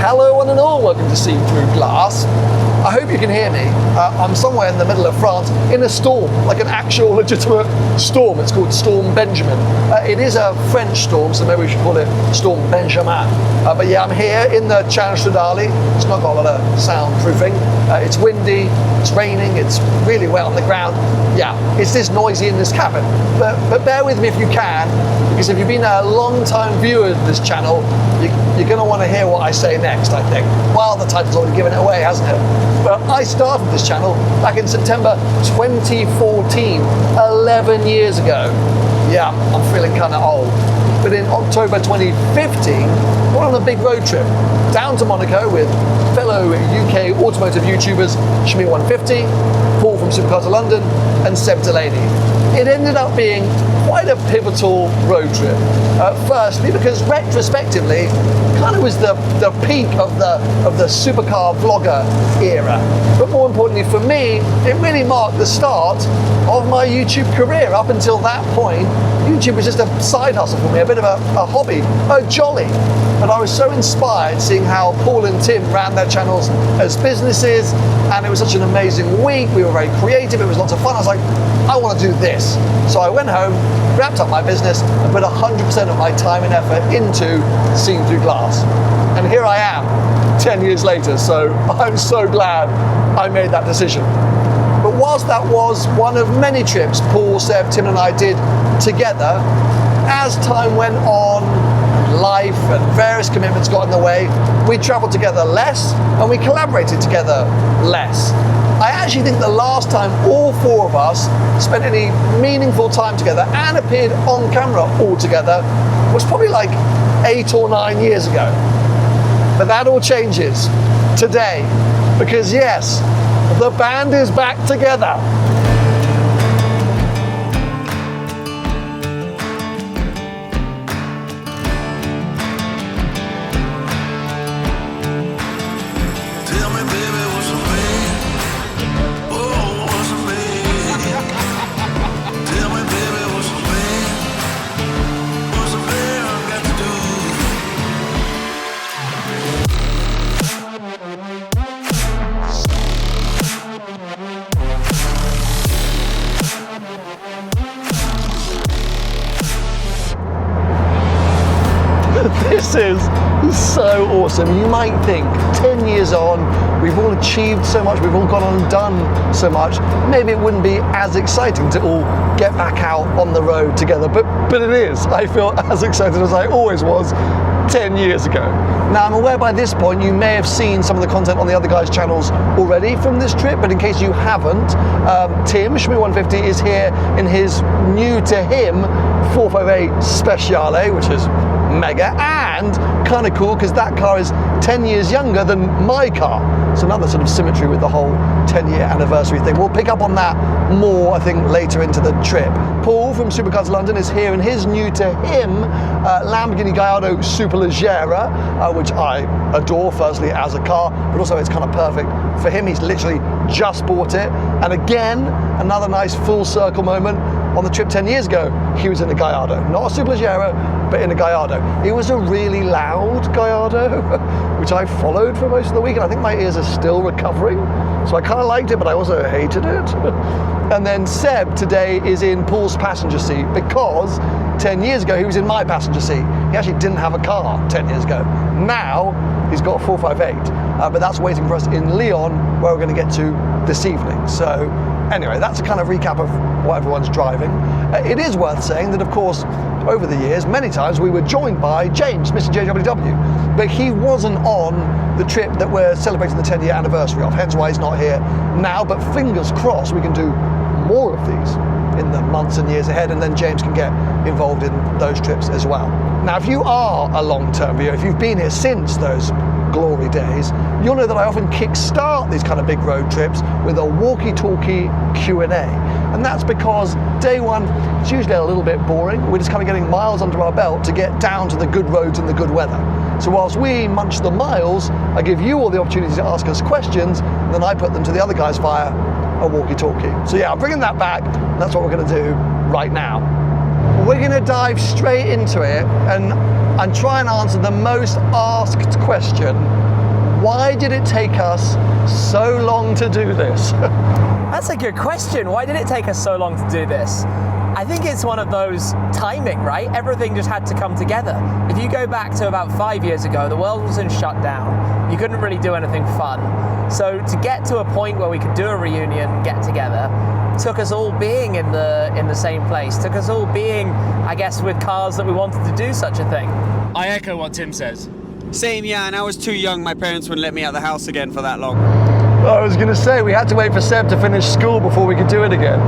Hello one and all, welcome to Seeing Through Glass. I hope you can hear me. I'm somewhere in the middle of France in a storm, like an actual legitimate storm. It's called Storm Benjamin. It is a French storm, so maybe we should call it Storm Benjamin. But yeah, I'm here in the Channel Stradale. It's not got a lot of soundproofing. It's windy, it's raining, it's really wet on the ground. Yeah, it's this noisy in this cabin. But bear with me if you can, because if you've been a long-time viewer of this channel, you're going to want to hear what I say next, I think. Well, the title's already given it away, hasn't it? But I started this channel back in September 2014, 11 years ago. Yeah, I'm feeling kind of old. But in October 2015, we're on a big road trip down to Monaco with fellow UK automotive YouTubers Shmee150, Paul from Supercars of London, and Seb Delaney. It ended up being quite a pivotal road trip. Firstly, because retrospectively, kind of was the peak of the supercar vlogger era. But more importantly for me, it really marked the start of my YouTube career. Up until that point, YouTube was just a side hustle for me, a bit of a hobby, a jolly. But I was so inspired seeing how Paul and Tim ran their channels as businesses, and it was such an amazing week. We were very creative, it was lots of fun. I was like, I want to do this. So I went home, wrapped up my business, and put 100% of my time and effort into Seeing Through Glass. And here I am, 10 years later, so I'm so glad I made that decision. But whilst that was one of many trips Paul, Seb, Tim and I did together, as time went on, life and various commitments got in the way, we travelled together less and we collaborated together less. I actually think the last time all four of us spent any meaningful time together and appeared on camera all together was probably like 8 or 9 years ago. But that all changes today, because yes, the band is back together. This is so awesome. You might think 10 years on, we've all achieved so much, we've all gone on and done so much, maybe it wouldn't be as exciting to all get back out on the road together, but it is. I feel as excited as I always was 10 years ago. Now I'm aware by this point you may have seen some of the content on the other guys' channels already from this trip, but in case you haven't, Tim, Shmee150, is here in his new to him 458 Speciale, which is mega and kind of cool because that car is 10 years younger than my car. So another sort of symmetry with the whole 10-year anniversary thing. We'll pick up on that more, I think, later into the trip. Paul from Supercars of London is here in his new to him Lamborghini Gallardo Superleggera, which I adore, firstly as a car, but also it's kind of perfect for him. He's literally just bought it. And again, another nice full circle moment. On the trip 10 years ago, he was in a Gallardo, not a Superleggera, but in a Gallardo. It was a really loud Gallardo, which I followed for most of the week, and I think my ears are still recovering. So I kind of liked it, but I also hated it. And then Seb today is in Paul's passenger seat because 10 years ago he was in my passenger seat. He actually didn't have a car 10 years ago. Now he's got a 458, but that's waiting for us in Lyon, where we're going to get to this evening. So anyway, that's a kind of recap of what everyone's driving. It is worth saying that, of course, over the years, many times we were joined by James, Mr. JWW, but he wasn't on the trip that we're celebrating the 10-year anniversary of, hence why he's not here now, but fingers crossed we can do more of these in the months and years ahead, and then James can get involved in those trips as well. Now, if you are a long-term viewer, if you've been here since those glory days, you'll know that I often kickstart these kind of big road trips with a walkie-talkie Q&A. And that's because day one, it's usually a little bit boring. We're just kind of getting miles under our belt to get down to the good roads and the good weather. So whilst we munch the miles, I give you all the opportunity to ask us questions, and then I put them to the other guys via a walkie-talkie. So yeah, I'm bringing that back. And that's what we're going to do right now. We're going to dive straight into it and try and answer the most asked question why did it take us so long to do this? That's a good question. Why did it take us so long to do this? I think it's one of those timing, right? Everything just had to come together. If you go back to about 5 years ago, the world was in shutdown. You couldn't really do anything fun. So to get to a point where we could do a reunion, get together, took us all being in the same place, took us all being, I guess, with cars that we wanted to do such a thing. I echo what Tim says. Same, yeah, and I was too young. My parents wouldn't let me out of the house again for that long. I was going to say, we had to wait for Seb to finish school before we could do it again.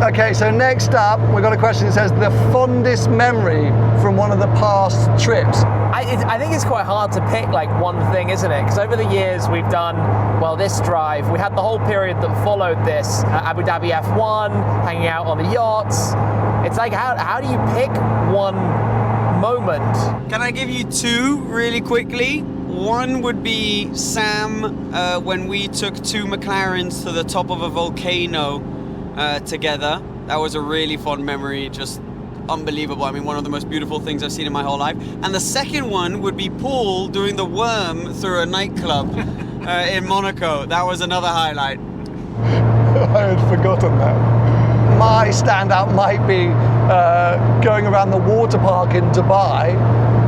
Okay, so next up, we've got a question that says, the fondest memory from one of the past trips. I think it's quite hard to pick like one thing, isn't it? Because over the years we've done, well, this drive, we had the whole period that followed this, Abu Dhabi F1, hanging out on the yachts. It's like, how do you pick one moment? Can I give you two really quickly? One would be Sam, when we took two McLarens to the top of a volcano together. That was a really fond memory, just unbelievable. I mean, one of the most beautiful things I've seen in my whole life. And the second one would be Paul doing the worm through a nightclub in Monaco. That was another highlight. I had forgotten that. My standout might be going around the water park in Dubai,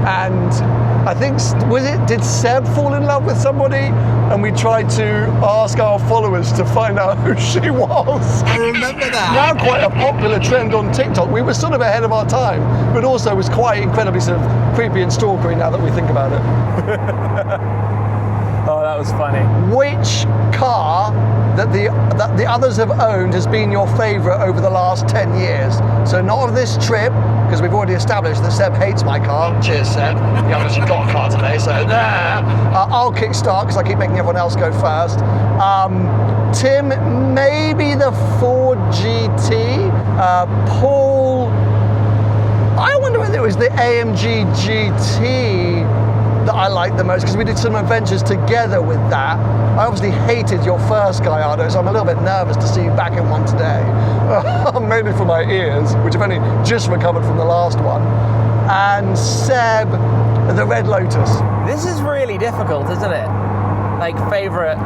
and I think, did Seb fall in love with somebody? And we tried to ask our followers to find out who she was. I remember that. Now quite a popular trend on TikTok. We were sort of ahead of our time, but also was quite incredibly sort of creepy and stalkery now that we think about it. Oh, that was funny. Which car that the others have owned has been your favourite over the last 10 years? So not of this trip, because we've already established that Seb hates my car. Cheers, Seb. You haven't actually got a car today, so I'll kickstart because I keep making everyone else go first. Tim, maybe the Ford GT. Paul, I wonder whether it was the AMG GT that I liked the most, because we did some adventures together with that. I obviously hated your first Gallardo, so I'm a little bit nervous to see you back in one today. Mainly for my ears, which have only just recovered from the last one. And Seb, the Red Lotus. This is really difficult, isn't it? Like, favourite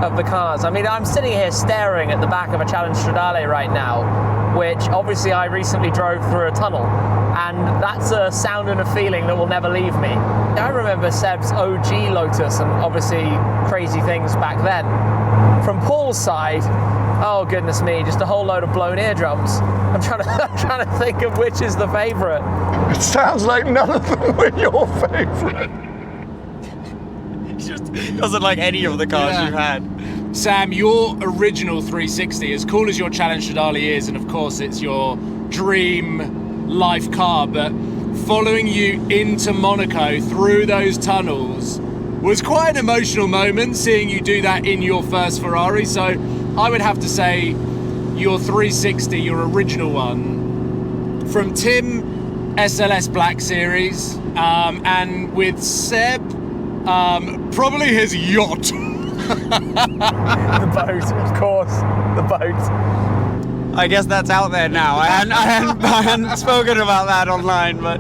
of the cars. I mean, I'm sitting here staring at the back of a Challenge Stradale right now, which obviously I recently drove through a tunnel, and that's a sound and a feeling that will never leave me. I remember Seb's OG Lotus and obviously crazy things back then. From Paul's side, oh goodness me, just a whole load of blown eardrums. I'm trying to think of which is the favourite. It sounds like none of them were your favourite. He just doesn't like any of the cars you've had. Sam, your original 360, as cool as your Challenge Stradale is, and of course it's your dream life car, but following you into Monaco through those tunnels was quite an emotional moment, seeing you do that in your first Ferrari. So I would have to say your 360, your original one. From Tim, SLS Black Series, and with Seb, probably his yacht. The boat, of course, the boat. I guess that's out there now. I hadn't spoken about that online, but...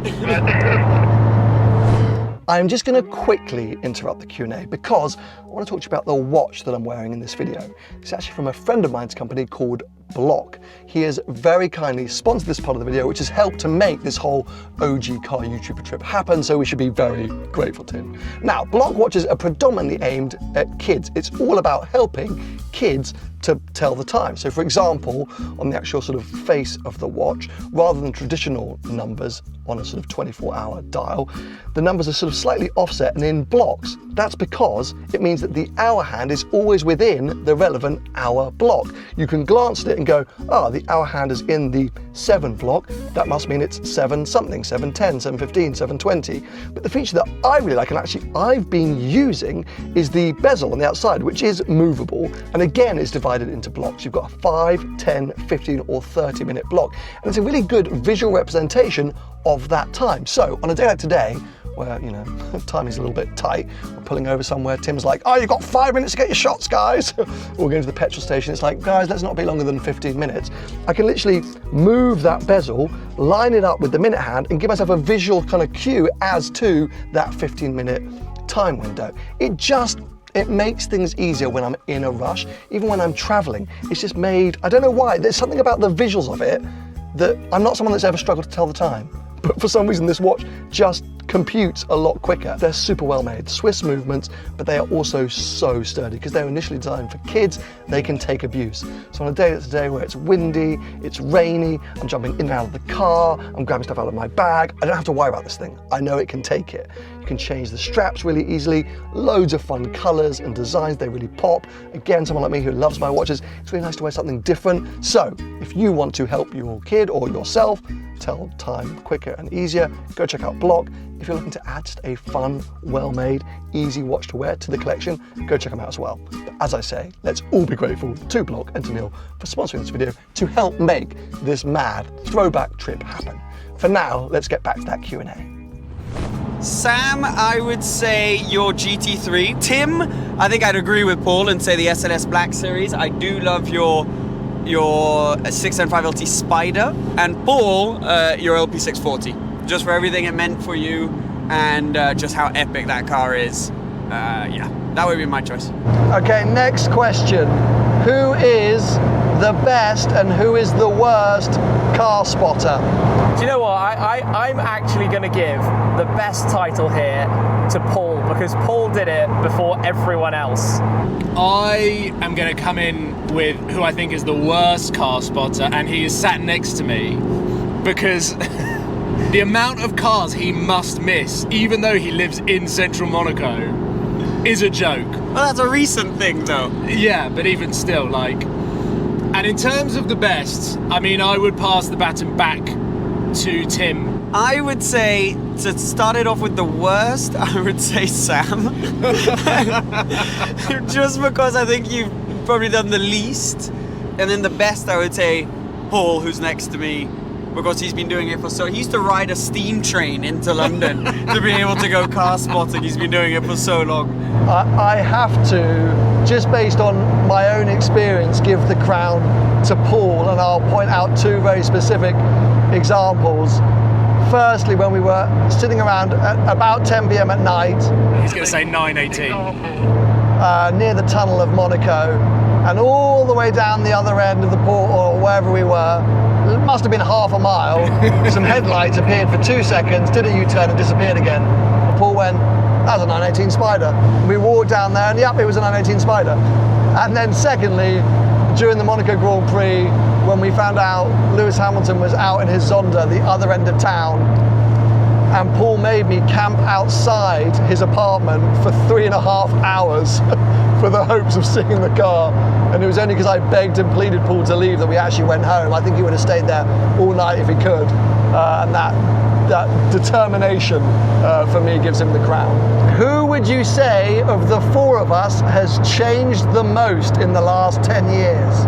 I'm just going to quickly interrupt the Q&A because I want to talk to you about the watch that I'm wearing in this video. It's actually from a friend of mine's company called Block. He has very kindly sponsored this part of the video, which has helped to make this whole OG car YouTuber trip happen, so we should be very grateful to him. Now, Block watches are predominantly aimed at kids. It's all about helping kids to tell the time. So for example, on the actual sort of face of the watch, rather than traditional numbers on a sort of 24-hour dial, the numbers are sort of slightly offset and in blocks. That's because it means that the hour hand is always within the relevant hour block. You can glance at it and go, oh, the hour hand is in the 7 block. That must mean it's 7 something, 7:10, 7:15, 7:20. But the feature that I really like, and actually I've been using, is the bezel on the outside, which is movable, and again is divided into blocks. You've got a 5, 10, 15 or 30-minute block, and it's a really good visual representation of that time. So on a day like today, where, you know, time is a little bit tight, we're pulling over somewhere, Tim's like, oh, you've got 5 minutes to get your shots, guys. We're going to the petrol station, it's like, guys, let's not be longer than 15 minutes. I can literally move that bezel, line it up with the minute hand, and give myself a visual kind of cue as to that 15-minute time window. It makes things easier when I'm in a rush, even when I'm traveling. It's just made, I don't know why, there's something about the visuals of it that I'm not someone that's ever struggled to tell the time. But for some reason, this watch just computes a lot quicker. They're super well made, Swiss movements, but they are also so sturdy because they're initially designed for kids. They can take abuse. So on a day that's a day where it's windy, it's rainy, I'm jumping in and out of the car, I'm grabbing stuff out of my bag, I don't have to worry about this thing. I know it can take it. You can change the straps really easily, loads of fun colors and designs, they really pop. Again, someone like me who loves my watches, it's really nice to wear something different. So if you want to help your kid or yourself tell time quicker and easier, go check out Block. If you're looking to add just a fun, well-made, easy watch to wear to the collection, go check them out as well. But as I say, let's all be grateful to Block and to Neil for sponsoring this video to help make this mad throwback trip happen. For now, let's get back to that Q&A. Sam, I would say your GT3. Tim, I think I'd agree with Paul and say the SLS Black Series. I do love your 675 LT Spider. And Paul, your LP640. Just for everything it meant for you and just how epic that car is. Yeah, that would be my choice. Okay, next question. Who is the best and who is the worst car spotter? Do you know what? I'm actually going to give the best title here to Paul because Paul did it before everyone else. I am going to come in with who I think is the worst car spotter, and he is sat next to me because the amount of cars he must miss, even though he lives in central Monaco, is a joke. Well, that's a recent thing though. Yeah, but even still, like... And in terms of the best, I mean, I would pass the baton back to Tim. I would say, to start it off with the worst, I would say Sam. Just because I think you've probably done the least. And then the best, I would say Paul, who's next to me, because he's been doing it for so... He used to ride a steam train into London to be able to go car spotting. He's been doing it for so long. I have to, just based on my own experience, give the crown to Paul, and I'll point out two very specific examples. Firstly, when we were sitting around at about 10 p.m. at night. He's going to say 9:18. Near the tunnel of Monaco, and all the way down the other end of the port, or wherever we were, it must have been half a mile, some headlights appeared for 2 seconds, did a U-turn and disappeared again. And Paul went, "That's a 918 Spider." We walked down there and yep, it was a 918 Spider. And then secondly, during the Monaco Grand Prix, when we found out Lewis Hamilton was out in his Zonda, the other end of town, and Paul made me camp outside his apartment for 3.5 hours for the hopes of seeing the car. And it was only because I begged and pleaded Paul to leave that we actually went home. I think he would have stayed there all night if he could. And that determination for me gives him the crown. Who would you say of the four of us has changed the most in the last 10 years?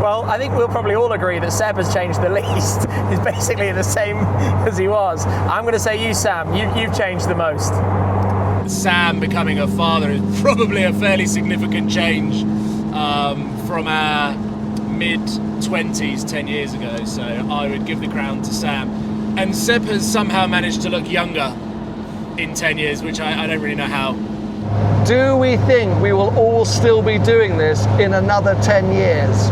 Well, I think we'll probably all agree that Seb has changed the least. He's basically the same as he was. I'm going to say you, Sam. You've changed the most. Sam becoming a father is probably a fairly significant change from our mid-20s 10 years ago. So I would give the crown to Sam. And Seb has somehow managed to look younger in 10 years, which I don't really know how. Do we think we will all still be doing this in another 10 years?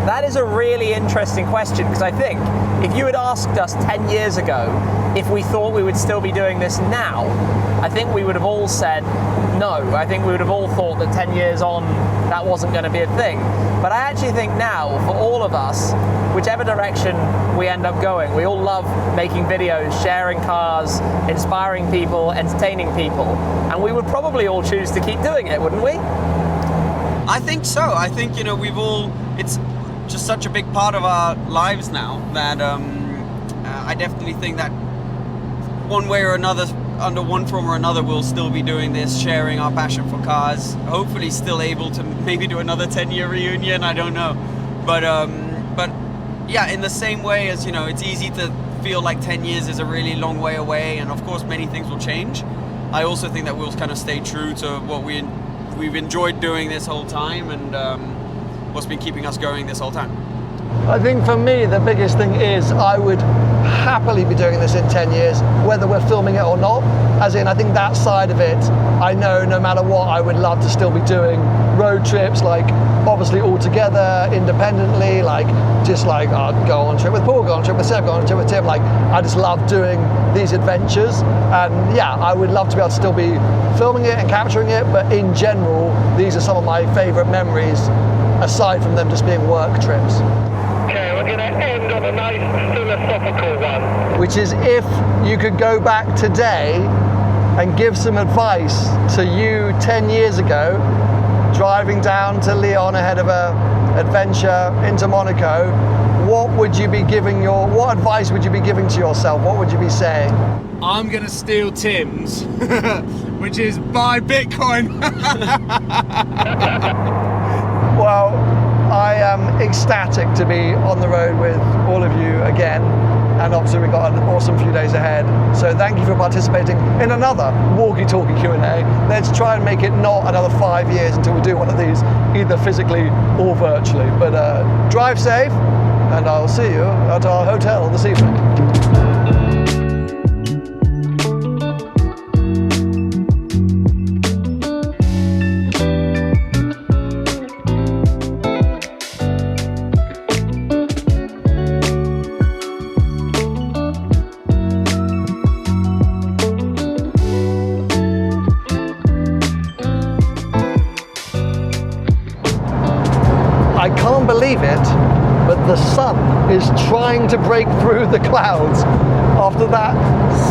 That is a really interesting question, because I think if you had asked us 10 years ago if we thought we would still be doing this now, I think we would have all said no. I think we would have all thought that 10 years on that wasn't going to be a thing. But I actually think now, for all of us, whichever direction we end up going, we all love making videos, sharing cars, inspiring people, entertaining people, and we would probably all choose to keep doing it, wouldn't we? I think so. I think, you know, we've all... It's just such a big part of our lives now that I definitely think that one way or another, under one form or another, we'll still be doing this, sharing our passion for cars. Hopefully still able to maybe do another 10-year reunion, I don't know. But yeah, in the same way as, you know, it's easy to feel like 10 years is a really long way away, and of course many things will change. I also think that we'll kind of stay true to what we've enjoyed doing this whole time, and what's been keeping us going this whole time. I think for me the biggest thing is I would happily be doing this in 10 years, whether we're filming it or not. As in, I think that side of it, I know no matter what, I would love to still be doing road trips, like obviously all together, independently, like just like go on a trip with Paul, go on a trip with Seb, go on a trip with Tim. Like I just love doing these adventures, and yeah, I would love to be able to still be filming it and capturing it, but in general, these are some of my favourite memories, aside from them just being work trips. Okay, we're going to end on a nice philosophical one. Which is, if you could go back today and give some advice to you 10 years ago, driving down to Lyon ahead of a adventure into Monaco, what advice would you be giving to yourself? What would you be saying? I'm going to steal Tim's, which is buy Bitcoin. Well, I am ecstatic to be on the road with all of you again, and obviously we've got an awesome few days ahead. So thank you for participating in another Walkie-talkie Q&A. Let's try and make it not another 5 years until we do one of these, either physically or virtually. But drive safe, and I'll see you at our hotel this evening. I can't believe it, but the sun is trying to break through the clouds after that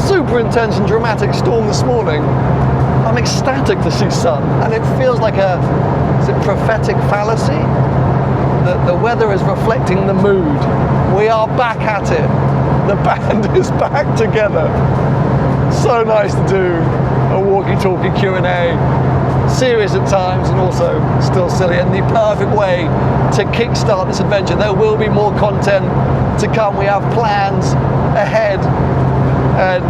super intense and dramatic storm this morning. I'm ecstatic to see sun, and it feels like is it prophetic fallacy? The weather is reflecting the mood. We are back at it. The band is back together. So nice to do a walkie-talkie Q&A. Serious at times and also still silly, and the perfect way to kickstart this adventure. There will be more content to come. We have plans ahead, and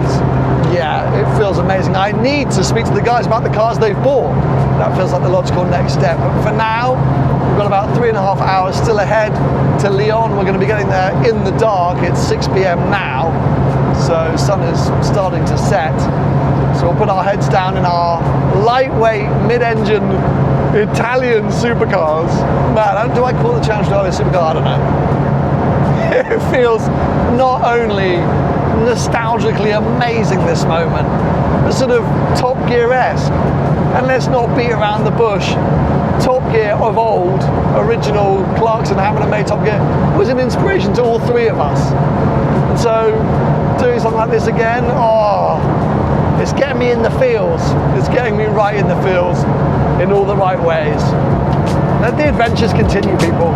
yeah, it feels amazing. I need to speak to the guys about the cars they've bought. That feels like the logical next step. But for now, we've got about 3.5 hours still ahead to Lyon. We're going to be getting there in the dark. It's 6 p.m. now, so the sun is starting to set. So we'll put our heads down in our lightweight, mid-engine Italian supercars. Man, do I call the Challenge Stradale a supercar? I don't know. It feels not only nostalgically amazing, this moment, but sort of Top Gear-esque. And let's not beat around the bush. Top Gear of old, original Clarkson, Hammond made Top Gear, was an inspiration to all three of us. And so doing something like this again, it's getting me in the feels. It's getting me right in the feels in all the right ways. Let the adventures continue, people.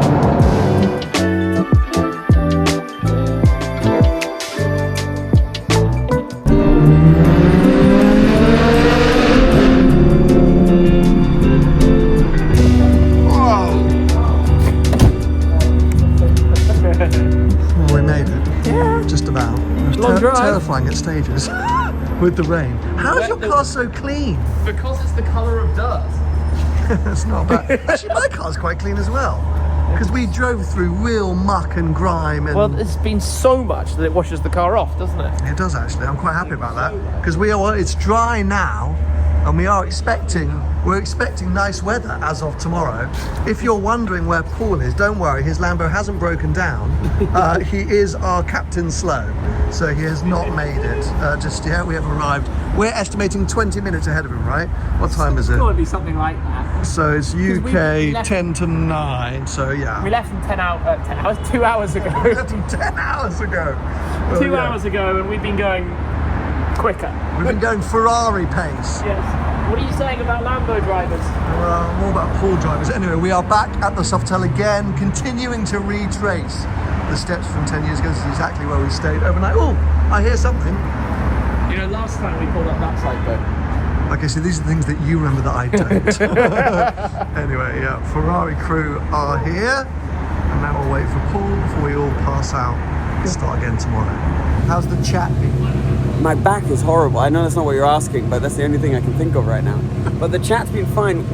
Well, we made it. Yeah. Just about. It was terrifying at stages. With the rain. How is your car so clean? Because it's the colour of dirt. It's not bad. Actually, my car's quite clean as well. Because we drove through real muck and grime. And Well, it's been so much that it washes the car off, doesn't it? it does actually. I'm quite happy about that. Because it's dry now, and we're expecting nice weather as of tomorrow. If you're wondering where Paul is, don't worry, his Lambo hasn't broken down. He is our Captain Slow, so he has not made it just yet. We have arrived. We're estimating 20 minutes ahead of him, right? What time is it? It's got to be something like that. So it's UK 10 to 9, so yeah. We left them 2 hours ago. We left him 10 hours ago. 2 hours ago, and we've been going quicker. We've been going Ferrari pace. Yes. What are you saying about Lambo drivers? Well, more about Paul drivers. Anyway, we are back at the Sofitel again, continuing to retrace the steps from 10 years ago. This is exactly where we stayed overnight. Oh, I hear something. You know, last time we pulled up that side though. Okay, so these are the things that you remember that I don't. Anyway, yeah, Ferrari crew are here, and now we'll wait for Paul before we all pass out and start again tomorrow. How's the chat been? My back is horrible. I know that's not what you're asking, but that's the only thing I can think of right now. But the chat's been fine.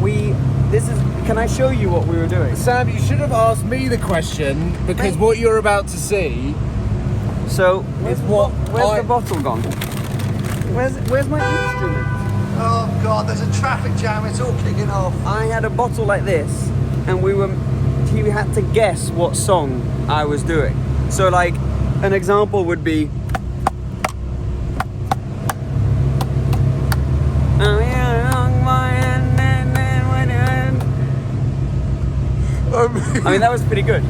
Can I show you what we were doing? Sam, you should have asked me the question, because what you're about to see So, It's what where's I- the bottle gone? Where's my instrument? Oh God, there's a traffic jam. It's all kicking off. I had a bottle like this, and he had to guess what song I was doing. So, like, an example would be. I mean, that was pretty good.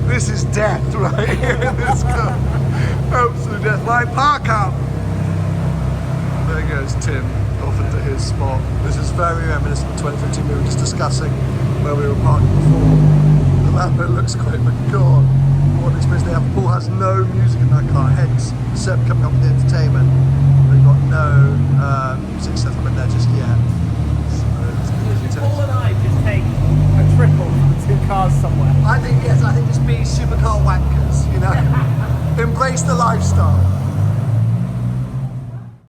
This is death right here in this car. Absolute death. My park up. There goes Tim off into his spot. This is very reminiscent of 2015. We were just discussing where we were parked before. The Lambo looks great, but God, what experience they have. Paul has no music in that car, hence Seb coming up with the entertainment. They've got no music set up in there just yet. So, Paul and I just take a triple for the two cars somewhere. I think, yes, I think just be supercar wankers, you know? Embrace the lifestyle.